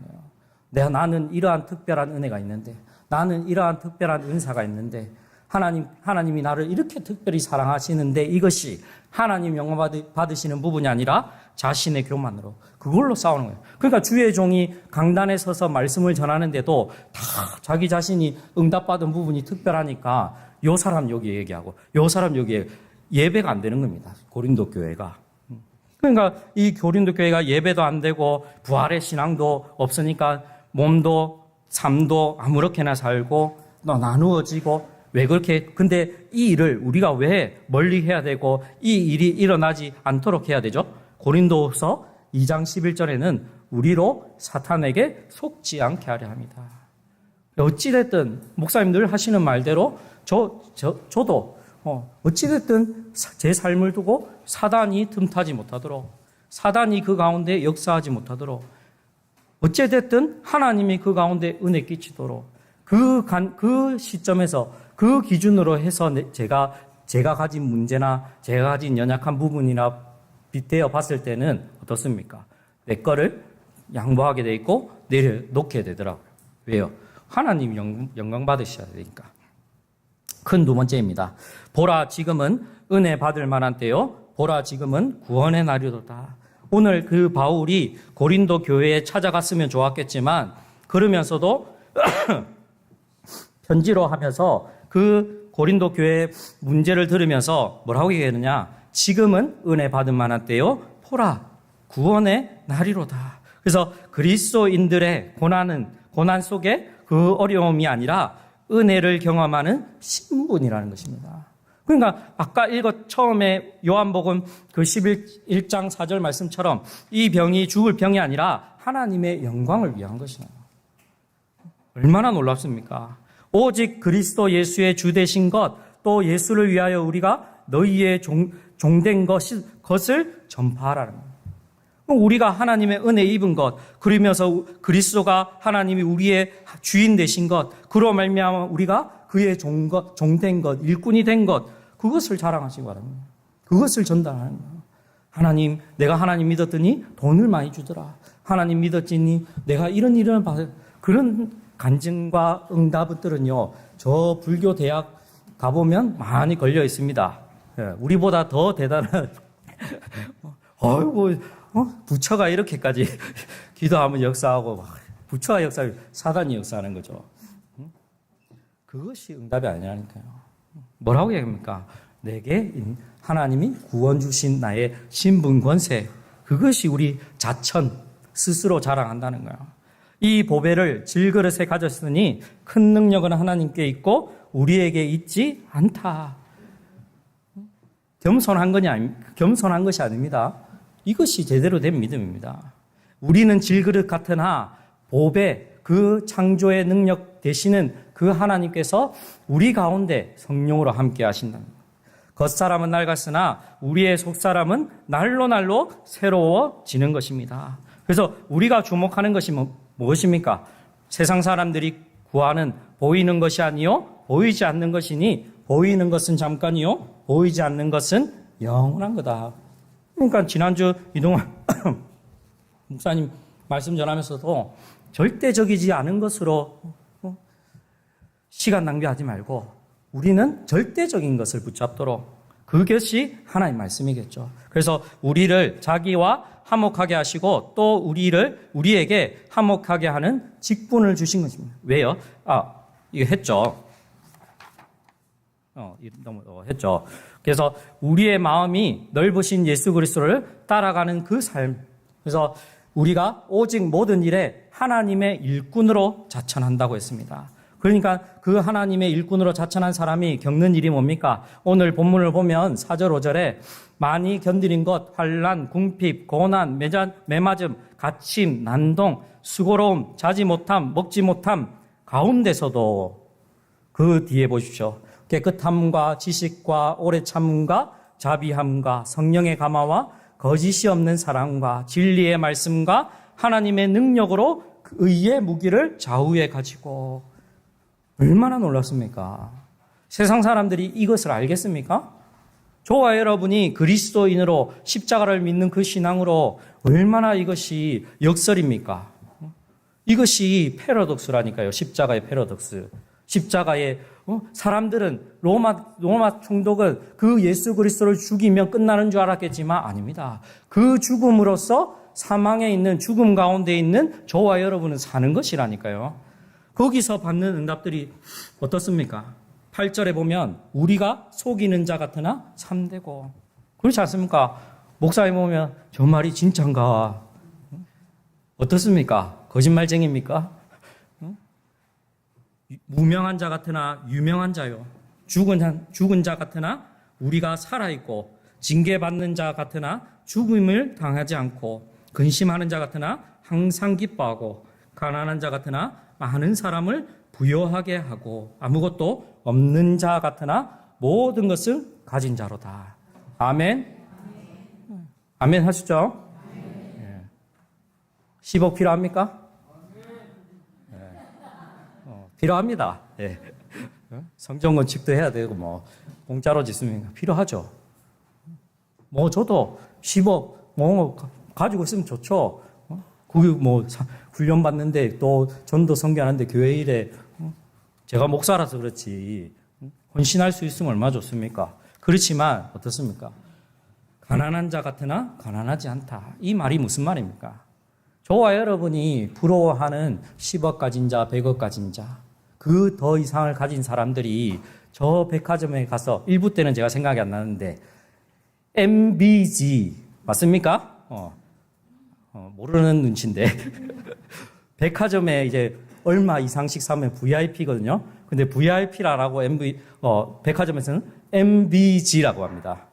Speaker 1: 거예요. 나는 이러한 특별한 은혜가 있는데 나는 이러한 특별한 은사가 있는데 하나님이 나를 이렇게 특별히 사랑하시는데 이것이 하나님 영광 받으시는 부분이 아니라 자신의 교만으로 그걸로 싸우는 거예요. 그러니까 주의 종이 강단에 서서 말씀을 전하는데도 다 자기 자신이 응답받은 부분이 특별하니까 요 사람 여기 얘기하고 요 사람 여기 예배가 안 되는 겁니다. 고린도 교회가. 그러니까 이 고린도 교회가 예배도 안 되고 부활의 신앙도 없으니까 몸도 삶도 아무렇게나 살고 또 나누어지고 왜 그렇게 근데 이 일을 우리가 왜 멀리 해야 되고 이 일이 일어나지 않도록 해야 되죠? 고린도서 2장 11절에는 우리로 사탄에게 속지 않게 하려 합니다. 어찌됐든 목사님 늘 하시는 말대로 저도 어찌됐든 제 삶을 두고 사단이 틈타지 못하도록 사단이 그 가운데 역사하지 못하도록 어찌됐든 하나님이 그 가운데 은혜 끼치도록 그 시점에서 그 기준으로 해서 제가 가진 문제나 제가 가진 연약한 부분이나 빗대어 봤을 때는 어떻습니까? 내 거를 양보하게 돼 있고 내려놓게 되더라고요. 왜요? 하나님 영광 받으셔야 되니까. 큰 두 번째입니다. 보라 지금은 은혜 받을 만한 때요. 보라 지금은 구원의 날이로다. 오늘 그 바울이 고린도 교회에 찾아갔으면 좋았겠지만 그러면서도 편지로 하면서 그 고린도 교회의 문제를 들으면서 뭐라고 얘기했느냐? 지금은 은혜 받을 만한 때요. 보라 구원의 날이로다. 그래서 그리스도인들의 고난 속에 그 어려움이 아니라 은혜를 경험하는 신분이라는 것입니다. 그러니까 아까 처음에 요한복음 그 11장 4절 말씀처럼 이 병이 죽을 병이 아니라 하나님의 영광을 위한 것이다. 얼마나 놀랍습니까? 오직 그리스도 예수의 주 되신 것, 또 예수를 위하여 우리가 너희의 종된 것을 전파하라는 거예요. 우리가 하나님의 은혜 입은 것, 그러면서 그리스도가 하나님이 우리의 주인 되신 것, 그로 말미암아 우리가 그의 종된 것, 일꾼이 된 것, 그것을 자랑하시기 바랍니다. 그것을 전달하는 거예요. 하나님, 내가 하나님 믿었더니 돈을 많이 주더라. 하나님 믿었더니 내가 이런 일을 받아. 그런 간증과 응답들은요, 저 불교 대학 가보면 많이 걸려 있습니다. 우리보다 더 대단한, 부처가 이렇게까지 기도하면 역사하고, 부처가 역사하고 사단이 역사하는 거죠. 그것이 응답이 아니라니까요. 뭐라고 얘기합니까? 내게 하나님이 구원 주신 나의 신분 권세, 그것이 우리 자천, 스스로 자랑한다는 거예요. 이 보배를 질그릇에 가졌으니 큰 능력은 하나님께 있고 우리에게 있지 않다. 겸손한 것이 아닙니다. 이것이 제대로 된 믿음입니다. 우리는 질그릇 같으나 보배, 그 창조의 능력 되시는 그 하나님께서 우리 가운데 성령으로 함께 하신다. 겉사람은 낡았으나 우리의 속사람은 날로 새로워지는 것입니다. 그래서 우리가 주목하는 것이 무엇입니까? 세상 사람들이 구하는 보이는 것이 아니요 보이지 않는 것이니 보이는 것은 잠깐이요 보이지 않는 것은 영원한 거다. 그러니까 지난주 이동환 목사님 말씀 전하면서도 절대적이지 않은 것으로 시간 낭비하지 말고 우리는 절대적인 것을 붙잡도록, 그것이 하나님 말씀이겠죠. 그래서 우리를 자기와 화목하게 하시고 또 우리에게 화목하게 하는 직분을 주신 것입니다. 왜요? 이거 했죠. 했죠. 그래서 우리의 마음이 넓으신 예수 그리스도를 따라가는 그 삶. 그래서 우리가 오직 모든 일에 하나님의 일꾼으로 자천한다고 했습니다. 그러니까 그 하나님의 일꾼으로 자천한 사람이 겪는 일이 뭡니까? 오늘 본문을 보면 4절 5절에 많이 견디는 것, 환난, 궁핍, 고난, 매맞음, 갇힘, 난동, 수고로움, 자지 못함, 먹지 못함 가운데서도 그 뒤에 보십시오. 깨끗함과 지식과 오래 참음과 자비함과 성령의 감화와 거짓이 없는 사랑과 진리의 말씀과 하나님의 능력으로 의의 무기를 좌우에 가지고. 얼마나 놀랍습니까? 세상 사람들이 이것을 알겠습니까? 저와 여러분이 그리스도인으로 십자가를 믿는 그 신앙으로 얼마나 이것이 역설입니까? 이것이 패러독스라니까요. 십자가의 패러독스. 십자가의 사람들은 로마 총독은 그 예수 그리스도를 죽이면 끝나는 줄 알았겠지만 아닙니다. 그 죽음으로써 사망에 있는, 죽음 가운데 있는 저와 여러분은 사는 것이라니까요. 거기서 받는 응답들이 어떻습니까? 8절에 보면 우리가 속이는 자 같으나 참되고, 그렇지 않습니까? 목사님 보면 저 말이 진짠가? 어떻습니까? 거짓말쟁입니까? 무명한 자 같으나 유명한 자요. 죽은 자 같으나 우리가 살아있고, 징계받는 자 같으나 죽음을 당하지 않고, 근심하는 자 같으나 항상 기뻐하고, 가난한 자 같으나 많은 사람을 부요하게 하고, 아무것도 없는 자 같으나 모든 것을 가진 자로다. 아멘. 아멘 하시죠? 10억 필요합니까? 필요합니다. 예. 성전 건축도 해야 되고, 공짜로 짓습니까? 필요하죠. 저도 10억, 가지고 있으면 좋죠. 훈련 받는데 또 전도 선교하는데 교회 일에 제가 목사라서 그렇지 헌신할 수 있으면 얼마나 좋습니까? 그렇지만 어떻습니까? 가난한 자 같으나 가난하지 않다. 이 말이 무슨 말입니까? 저와 여러분이 부러워하는 10억 가진 자, 100억 가진 자, 그 더 이상을 가진 사람들이 저 백화점에 가서, 일부 때는 제가 생각이 안 나는데 MBG 맞습니까? 모르는 눈치인데 백화점에 이제 얼마 이상씩 사면 VIP거든요. 근데 VIP라고 백화점에서는 MBG라고 합니다.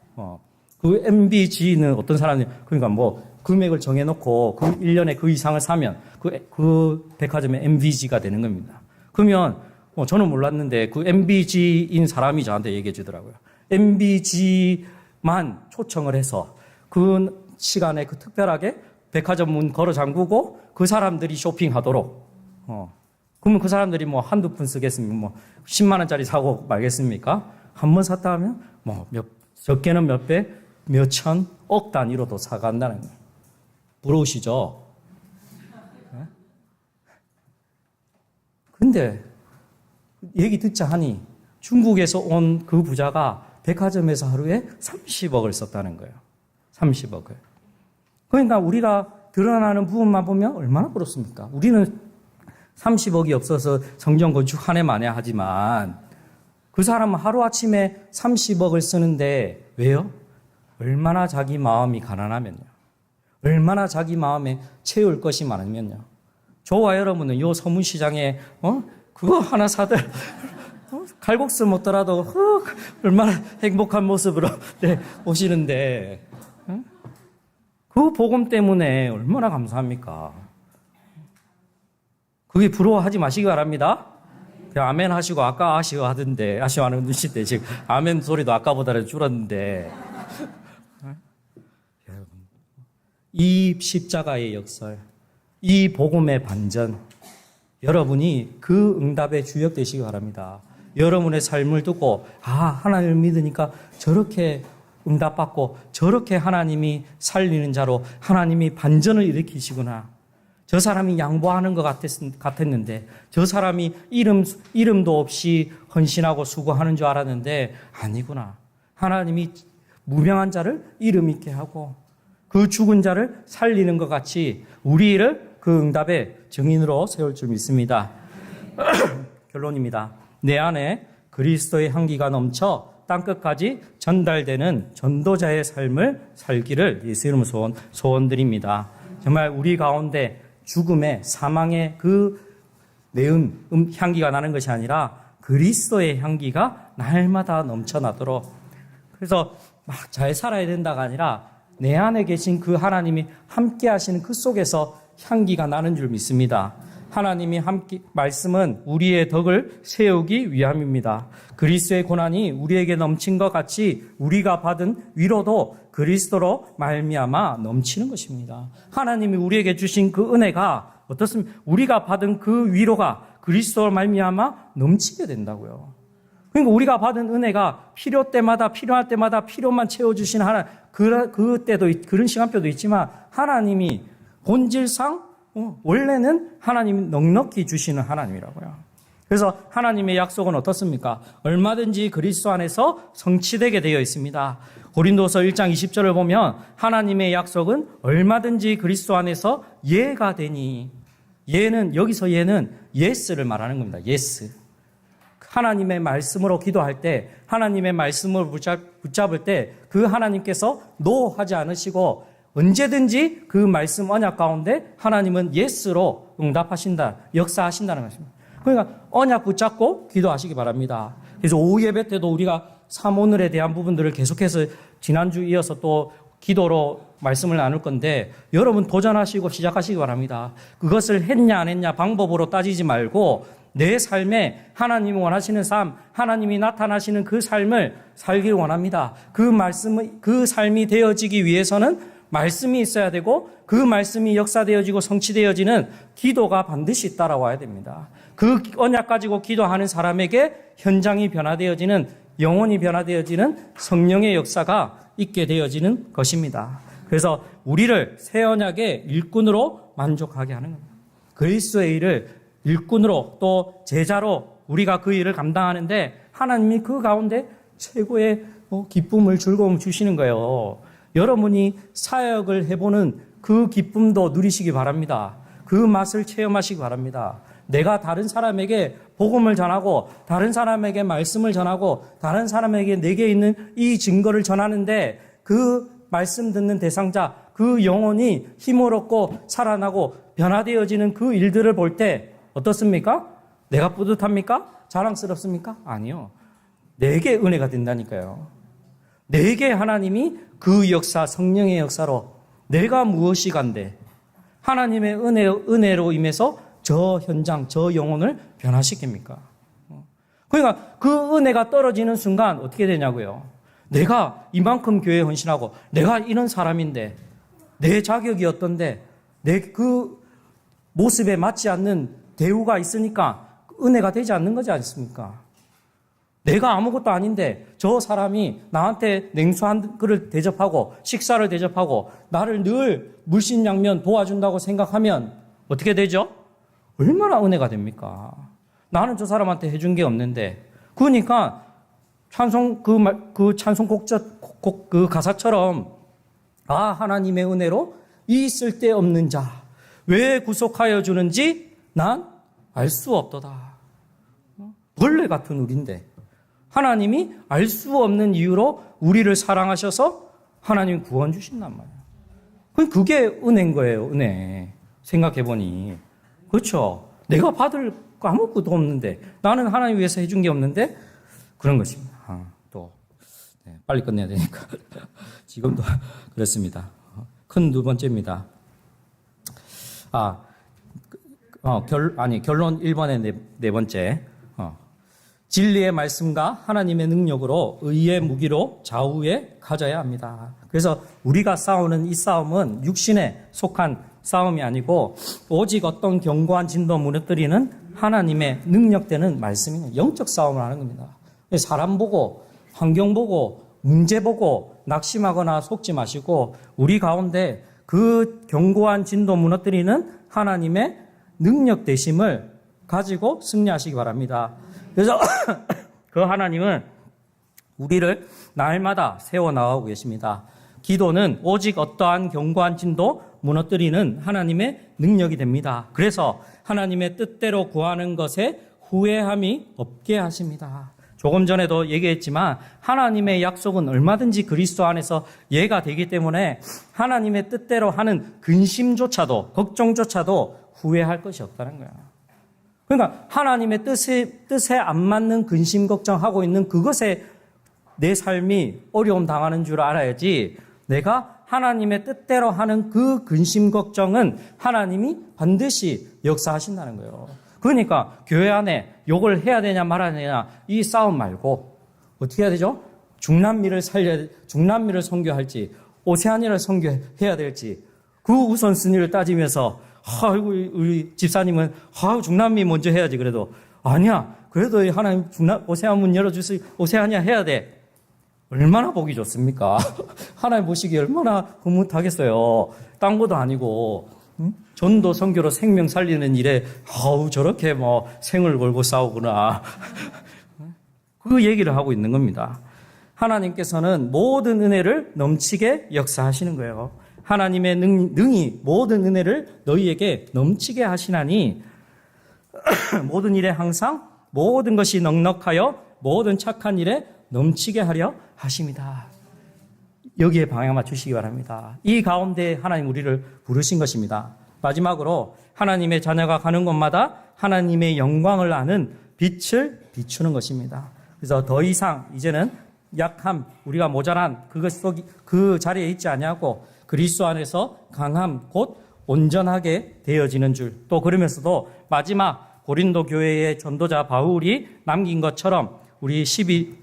Speaker 1: 그 MBG는 어떤 사람이, 그러니까 뭐 금액을 정해놓고 그 1년에 그 이상을 사면 그 백화점의 MBG가 되는 겁니다. 그러면 저는 몰랐는데 그 MBG인 사람이 저한테 얘기해 주더라고요. MBG만 초청을 해서 그 시간에 그 특별하게 백화점 문 걸어 잠그고 그 사람들이 쇼핑하도록. 그러면 그 사람들이 뭐 한두 푼 쓰겠습니까? 뭐 10만 원짜리 사고 말겠습니까? 한 번 샀다 하면 뭐 적게는 몇 배, 몇 천, 억 단위로도 사간다는 거예요. 부러우시죠? 근데 얘기 듣자 하니 중국에서 온 그 부자가 백화점에서 하루에 30억을 썼다는 거예요. 30억을. 그러니까 우리가 드러나는 부분만 보면 얼마나 부럽습니까? 우리는 30억이 없어서 성전 건축 한 해 만에 하지만 그 사람은 하루아침에 30억을 쓰는데 왜요? 얼마나 자기 마음이 가난하면요. 얼마나 자기 마음에 채울 것이 많으면요. 저와 여러분은 요 서문시장에 그거 하나 사들 칼국수 먹더라도 얼마나 행복한 모습으로 오시는데 그 복음 때문에 얼마나 감사합니까? 그게 부러워하지 마시기 바랍니다. 그냥 아멘 하시고 아까 아쉬워하던데 아쉬워하는 눈치인데 지금 아멘 소리도 아까보다는 줄었는데 이 십자가의 역설, 이 복음의 반전, 여러분이 그 응답의 주역 되시기 바랍니다. 여러분의 삶을 듣고 하나님을 믿으니까 저렇게 응답받고 저렇게 하나님이 살리는 자로 하나님이 반전을 일으키시구나. 저 사람이 양보하는 것 같았는데 저 사람이 이름도 없이 헌신하고 수고하는 줄 알았는데 아니구나. 하나님이 무명한 자를 이름 있게 하고 그 죽은 자를 살리는 것 같이 우리를 그 응답의 증인으로 세울 줄 믿습니다. 결론입니다. 내 안에 그리스도의 향기가 넘쳐 땅끝까지 전달되는 전도자의 삶을 살기를 예수 이름으로 소원드립니다. 정말 우리 가운데 죽음의 사망의 그 매운 향기가 나는 것이 아니라 그리스도의 향기가 날마다 넘쳐나도록, 그래서 막 잘 살아야 된다가 아니라 내 안에 계신 그 하나님이 함께 하시는 그 속에서 향기가 나는 줄 믿습니다. 하나님이 함께 말씀은 우리의 덕을 세우기 위함입니다. 그리스도의 고난이 우리에게 넘친 것 같이 우리가 받은 위로도 그리스도로 말미암아 넘치는 것입니다. 하나님이 우리에게 주신 그 은혜가 어떻습니까? 우리가 받은 그 위로가 그리스도로 말미암아 넘치게 된다고요. 그러니까 우리가 받은 은혜가 필요 때마다 필요할 때마다 필요만 채워주시는 하나님, 그때도 그런 시간표도 있지만 하나님이 본질상 원래는 하나님이 넉넉히 주시는 하나님이라고요. 그래서 하나님의 약속은 어떻습니까? 얼마든지 그리스도 안에서 성취되게 되어 있습니다. 고린도서 1장 20절을 보면 하나님의 약속은 얼마든지 그리스도 안에서 예가 되니, 여기서 예는 예스를 말하는 겁니다. 예스. 하나님의 말씀으로 기도할 때, 하나님의 말씀을 붙잡을 때 그 하나님께서 노 하지 않으시고 언제든지 그 말씀 언약 가운데 하나님은 예스로 응답하신다, 역사하신다는 것입니다. 그러니까 언약 붙잡고 기도하시기 바랍니다. 그래서 오후 예배 때도 우리가 삼오늘에 대한 부분들을 계속해서 지난주 이어서 또 기도로 말씀을 나눌 건데 여러분 도전하시고 시작하시기 바랍니다. 그것을 했냐 안 했냐 방법으로 따지지 말고 내 삶에 하나님이 원하시는 삶, 하나님이 나타나시는 그 삶을 살기를 원합니다. 그 삶이 되어지기 위해서는 말씀이 있어야 되고 그 말씀이 역사되어지고 성취되어지는 기도가 반드시 따라와야 됩니다. 그 언약 가지고 기도하는 사람에게 현장이 변화되어지는, 영혼이 변화되어지는 성령의 역사가 있게 되어지는 것입니다. 그래서 우리를 새 언약의 일꾼으로 만족하게 하는 겁니다. 그리스도의 일을 일꾼으로 또 제자로 우리가 그 일을 감당하는데 하나님이 그 가운데 최고의 기쁨을, 즐거움을 주시는 거예요. 여러분이 사역을 해보는 그 기쁨도 누리시기 바랍니다. 그 맛을 체험하시기 바랍니다. 내가 다른 사람에게 복음을 전하고 다른 사람에게 말씀을 전하고 다른 사람에게 내게 있는 이 증거를 전하는데 그 말씀 듣는 대상자, 그 영혼이 힘을 얻고 살아나고 변화되어지는 그 일들을 볼 때 어떻습니까? 내가 뿌듯합니까? 자랑스럽습니까? 아니요. 내게 은혜가 된다니까요. 내게 하나님이 그 역사, 성령의 역사로 내가 무엇이 간데 하나님의 은혜로 임해서 저 현장, 저 영혼을 변화시킵니까? 그러니까 그 은혜가 떨어지는 순간 어떻게 되냐고요. 내가 이만큼 교회에 헌신하고 내가 이런 사람인데 내 자격이 어떤데 내 그 모습에 맞지 않는 대우가 있으니까 은혜가 되지 않는 거지 않습니까? 내가 아무것도 아닌데 저 사람이 나한테 냉수 한 그릇 대접하고 식사를 대접하고 나를 늘 물심양면 도와준다고 생각하면 어떻게 되죠? 얼마나 은혜가 됩니까? 나는 저 사람한테 해준 게 없는데. 그러니까 찬송 그 찬송 그 가사처럼 하나님의 은혜로 이 쓸데없는 자 왜 구속하여 주는지 난 알 수 없도다. 벌레 같은 우리인데 하나님이 알 수 없는 이유로 우리를 사랑하셔서 하나님 구원 주신단 말이에요. 그게 은혜인 거예요. 은혜. 생각해보니. 그렇죠. 내가 받을 거 아무것도 없는데 나는 하나님 위해서 해준 게 없는데 그런 것입니다. 빨리 끝내야 되니까. 지금도 그렇습니다. 큰 두 번째입니다. 결론 1번의 네 번째. 진리의 말씀과 하나님의 능력으로 의의 무기로 좌우에 가져야 합니다. 그래서 우리가 싸우는 이 싸움은 육신에 속한 싸움이 아니고 오직 어떤 견고한 진도 무너뜨리는 하나님의 능력되는 말씀이 영적 싸움을 하는 겁니다. 사람 보고 환경 보고 문제 보고 낙심하거나 속지 마시고 우리 가운데 그 견고한 진도 무너뜨리는 하나님의 능력 되심을 가지고 승리하시기 바랍니다. 그래서 그 하나님은 우리를 날마다 세워나가고 계십니다. 기도는 오직 어떠한 견고한 진도 무너뜨리는 하나님의 능력이 됩니다. 그래서 하나님의 뜻대로 구하는 것에 후회함이 없게 하십니다. 조금 전에도 얘기했지만 하나님의 약속은 얼마든지 그리스도 안에서 예가 되기 때문에 하나님의 뜻대로 하는 근심조차도 걱정조차도 후회할 것이 없다는 거야. 그러니까 하나님의 뜻에 안 맞는 근심 걱정하고 있는 그것에 내 삶이 어려움 당하는 줄 알아야지 내가 하나님의 뜻대로 하는 그 근심 걱정은 하나님이 반드시 역사하신다는 거예요. 그러니까 교회 안에 욕을 해야 되냐 말아야 되냐 이 싸움 말고 어떻게 해야 되죠? 중남미를 선교할지 오세아니아를 선교해야 될지 그 우선순위를 따지면서 아이고 우리 집사님은 중남미 먼저 해야지 그래도 아니야 그래도 하나님 오세아니아 문 열어주세요 오세아니아 해야 돼. 얼마나 보기 좋습니까? 하나님 보시기에 얼마나 흐뭇하겠어요. 딴 것도 아니고 전도 선교로 생명 살리는 일에 저렇게 생을 걸고 싸우구나. 그 얘기를 하고 있는 겁니다. 하나님께서는 모든 은혜를 넘치게 역사하시는 거예요. 하나님의 능히 모든 은혜를 너희에게 넘치게 하시나니 모든 일에 항상 모든 것이 넉넉하여 모든 착한 일에 넘치게 하려 하십니다. 여기에 방향 맞추시기 바랍니다. 이 가운데 하나님 우리를 부르신 것입니다. 마지막으로 하나님의 자녀가 가는 곳마다 하나님의 영광을 아는 빛을 비추는 것입니다. 그래서 더 이상 이제는 약함, 우리가 모자란 그 자리에 있지 아니하고 그리스도 안에서 강함, 곧 온전하게 되어지는 줄. 또 그러면서도 마지막 고린도 교회의 전도자 바울이 남긴 것처럼 우리 12장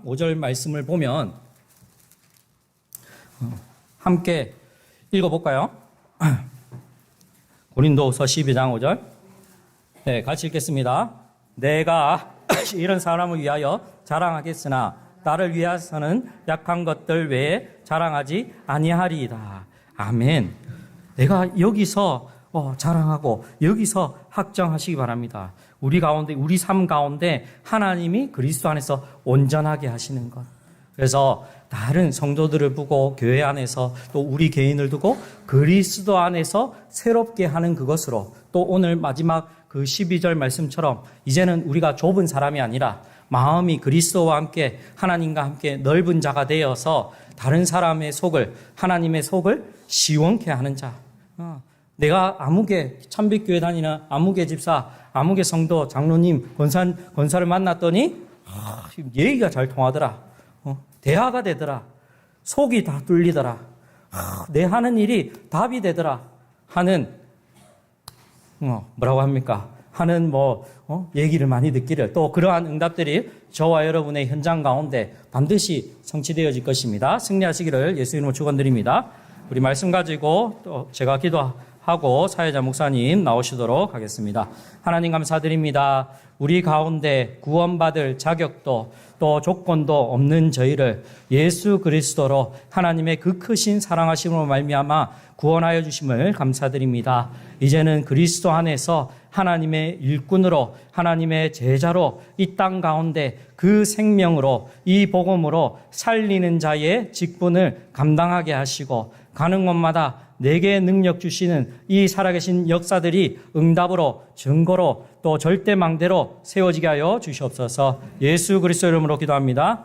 Speaker 1: 5절 말씀을 보면 함께 읽어볼까요? 고린도후서 12장 5절. 네, 같이 읽겠습니다. 내가 이런 사람을 위하여 자랑하겠으나 나를 위해서는 약한 것들 외에 자랑하지 아니하리이다. 아멘. 내가 여기서 자랑하고 여기서 확정하시기 바랍니다. 우리 가운데, 우리 삶 가운데 하나님이 그리스도 안에서 온전하게 하시는 것. 그래서 다른 성도들을 두고 교회 안에서 또 우리 개인을 두고 그리스도 안에서 새롭게 하는 그것으로 또 오늘 마지막 그 12절 말씀처럼 이제는 우리가 좁은 사람이 아니라 마음이 그리스도와 함께 하나님과 함께 넓은 자가 되어서 다른 사람의 속을 하나님의 속을 시원케 하는 자. 내가 아무개 참빛교회 다니는 아무개 집사, 아무개 성도, 장로님, 권사를 만났더니 얘기가 잘 통하더라. 대화가 되더라. 속이 다 뚫리더라. 내 하는 일이 답이 되더라. 하는, 뭐라고 합니까? 하는 얘기를 많이 듣기를, 또 그러한 응답들이 저와 여러분의 현장 가운데 반드시 성취되어질 것입니다. 승리하시기를 예수 이름으로 축원드립니다. 우리 말씀 가지고 또 제가 기도하고 사회자 목사님 나오시도록 하겠습니다. 하나님 감사드립니다. 우리 가운데 구원받을 자격도 또 조건도 없는 저희를 예수 그리스도로 하나님의 그 크신 사랑하심으로 말미암아 구원하여 주심을 감사드립니다. 이제는 그리스도 안에서 하나님의 일꾼으로 하나님의 제자로 이 땅 가운데 그 생명으로 이 복음으로 살리는 자의 직분을 감당하게 하시고 가는 곳마다 내게 능력 주시는 이 살아계신 역사들이 응답으로 증거로 또 절대망대로 세워지게 하여 주시옵소서. 예수 그리스도 이름으로 기도합니다.